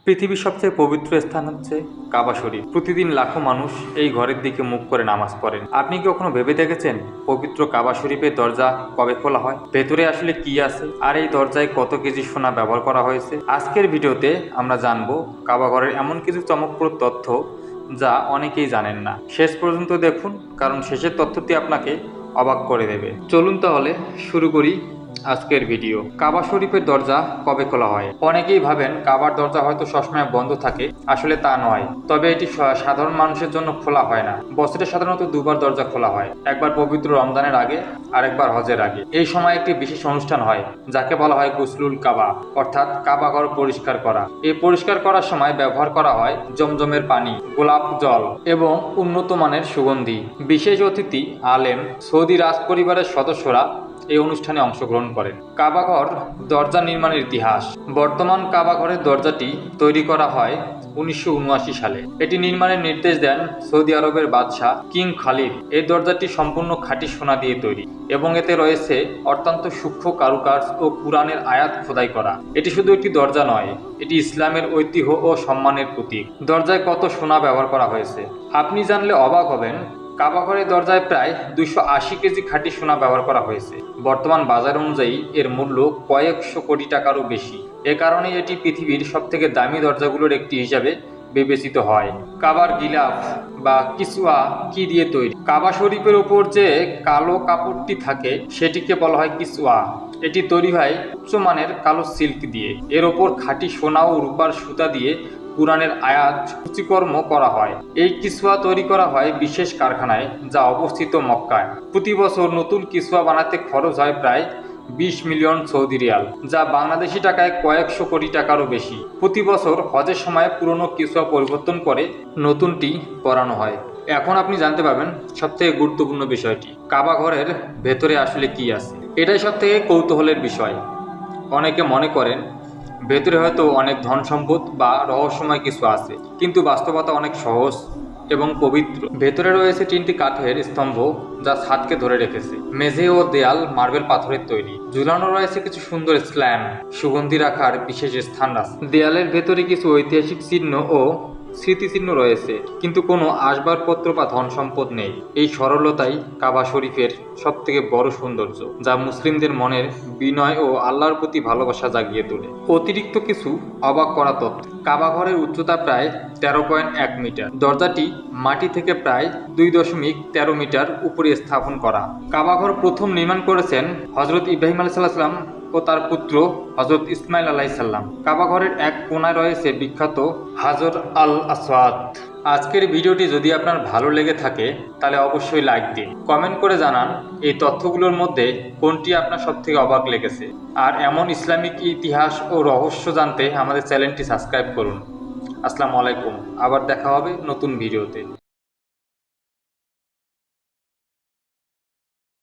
পৃথিবীর সবচেয়ে পবিত্র স্থান হচ্ছে কাবা শরীফ। প্রতিদিন লাখো মানুষ এই ঘরের দিকে মুখ করে নামাজ পড়েন। আপনি কি কখনো ভেবে দেখেছেন পবিত্র কাবা শরীফের দরজা কবে খোলা হয়, ভেতরে আসলে কি আছে, আর এই দরজায় কত কেজি সোনা ব্যবহার করা হয়েছে? আজকের ভিডিওতে আমরা জানবো কাবা ঘরের এমন কিছু চমকপ্রদ তথ্য যা অনেকেই জানেন না। শেষ পর্যন্ত দেখুন, কারণ শেষের তথ্যটি আপনাকে অবাক করে দেবে। চলুন তাহলে শুরু করি আজকের ভিডিও। কাবা শরীফের দরজা কবে খোলা হয়? অনেকেই ভাবেন কাবার দরজা হয়তো সবসময় বন্ধ থাকে। আসলে তা নয়, তবে এটি সাধারণ মানুষের জন্য খোলা হয় না। বছরে সাধারণত দুবার দরজা খোলা হয়, একবার পবিত্র রমজানের আগে আর একবার হজের আগে। এই সময় একটি বিশেষ অনুষ্ঠান হয় যাকে বলা হয় গুসলুল কাবা, অর্থাৎ কাবা ঘর পরিষ্কার করা। এই পরিষ্কার করার সময় ব্যবহার করা হয় জমজমের পানি, গোলাপ জল এবং উন্নত মানের সুগন্ধি। বিশেষ অতিথি, আলেম, সৌদি রাজ পরিবারের সদস্যরা এই অনুষ্ঠানে অংশগ্রহণ করেন। কাবাঘর দরজা নির্মাণের ইতিহাস। বর্তমান কাবাঘরের দরজাটি তৈরি করা হয় 1979 সালে। এটি নির্মাণের নির্দেশ দেন সৌদি আরবের বাদশাহ কিং খালিদ। এই দরজাটি সম্পূর্ণ খাঁটি সোনা দিয়ে তৈরি এবং এতে রয়েছে অত্যন্ত সূক্ষ্ম কারুকাজ ও কুরআনের আয়াত খোদাই করা। এটি শুধু একটি দরজা নয়, এটি ইসলামের ঐতিহ্য ও সম্মানের প্রতীক। দরজায় কত সোনা ব্যবহার করা হয়েছে আপনি জানলে অবাক হবেন। কাবাঘরের দরজায় প্রায় 280 কেজি খাঁটি সোনা ব্যবহার করা হয়েছে। বর্তমান বাজার অনুযায়ী এর মূল্য কয়েকশো কোটি টাকারও বেশি। এ কারণে এটি পৃথিবীর সবথেকে দামি দরজাগুলোর একটি হিসাবে বিবেচিত হয়। কাবার গিলাফ বা কিসওয়া কি দিয়ে তৈরি? কাবা শরীফের উপর যে কালো কাপড়টি থাকে সেটিকে বলা হয় কিসওয়া। এটি তৈরি হয় উচ্চমানের কালো সিল্ক দিয়ে। এর ওপর খাঁটি সোনা ও রূপার সুতা দিয়ে কুরআনের আয়াত সূচিকর্ম করা হয়। এই কিসওয়া তৈরি করা হয় বিশেষ কারখানায়, যা অবস্থিত মক্কায়। প্রতি বছর নতুন কিসওয়া বানাতে খরচ হয় প্রায় 20 মিলিয়ন সৌদি রিয়াল, যা বাংলাদেশি টাকায় কয়েকশো কোটি টাকারও বেশি। প্রতি বছর হজের সময় পুরনো কিসওয়া পরিবর্তন করে নতুনটি পরানো হয়। এখন আপনি জানতে পারবেন সবথেকে গুরুত্বপূর্ণ বিষয়টি, কাবা ঘরের ভেতরে আসলে কি আছে। এটাই সবথেকে কৌতূহলের বিষয়। অনেকে মনে করেন ভেতরে হয়তো অনেক ধন সম্পদ বা রহস্যময় কিছু আছে, কিন্তু বাস্তবতা অনেক সহজ এবং পবিত্র। ভেতরে রয়েছে 3টি কাঠের স্তম্ভ যা ছাদকে ধরে রেখেছে। মেঝে ও দেয়াল মার্বেল পাথরের তৈরি। ঝুলানো রয়েছে কিছু সুন্দর স্ল্যাম, সুগন্ধি রাখার বিশেষ স্থান আছে। দেয়ালের ভেতরে কিছু ঐতিহাসিক চিহ্ন ও স্মৃতিচিহ্ন রয়েছে, কিন্তু কোনো আসবাবপত্র বা ধন সম্পদ নেই। এই সরলতাই কাবা শরীফের সবথেকে বড় সৌন্দর্য, যা মুসলিমদের মনের বিনয় ও আল্লাহর প্রতি ভালোবাসা জাগিয়ে তোলে। অতিরিক্ত কিছু অবাক করা তথ্য। কাবা ঘরের উচ্চতা প্রায় 13.1 মিটার। দরজাটি মাটি থেকে প্রায় 2.13 মিটার উপরে স্থাপন করা। কাবাঘর প্রথম নির্মাণ করেছেন হযরত ইব্রাহিম আলাইহিস সালাম ও তার পুত্র হযরত ইসমাইল আলাইহিস সালাম। কাবাঘরের এক কোণায় রয়েছে বিখ্যাত হাজর আল আসওয়াদ। আজকের ভিডিওটি যদি আপনার ভালো লেগে থাকে তাহলে অবশ্যই লাইক দিন। কমেন্ট করে জানান এই তথ্যগুলোর মধ্যে কোনটি আপনার সবথেকে অবাক লেগেছে। আর এমন ইসলামিক ইতিহাস ও রহস্য জানতে আমাদের চ্যানেলটি সাবস্ক্রাইব করুন। আসসালামু আলাইকুম। আবার দেখা হবে নতুন ভিডিওতে।